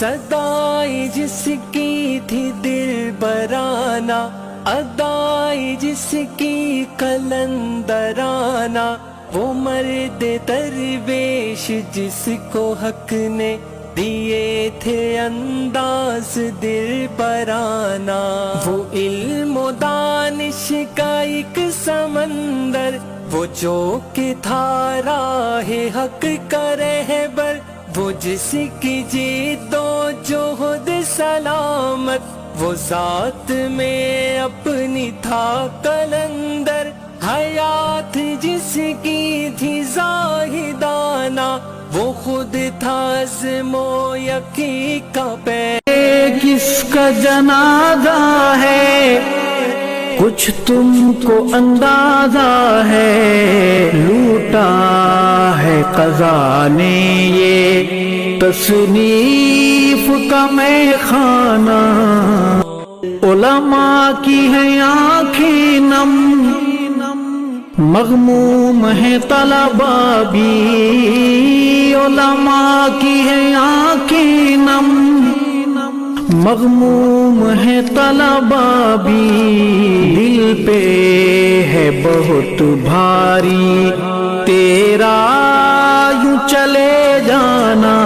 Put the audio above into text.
صدائی جس کی تھی دل برانہ، ادائی جس کی قلندرانہ، وہ مرد درویش جس کو حق نے دیے تھے انداز دل برانہ، وہ علم و دانش کا ایک سمندر، وہ جو کہ تھا راہ حق کا رہبر، وہ جس کی جید و جہد سلامت، وہ ذات میں اپنی تھا قلندر، حیات جس کی تھی زاہدانہ، وہ خود تھا عزم و یقین کا کس کا جنازہ ہے کچھ تم کو اندازہ ہے، لوٹا ہے قضا نے یہ تصنیف کا میں خانہ، علماء کی ہیں آنکھیں نم، مغموم ہے طلباء بھی، علماء کی ہیں آنکھیں نم، مغموم ہے طلباء بھی، دل پہ ہے بہت بھاری تیرا یوں چلے جانا،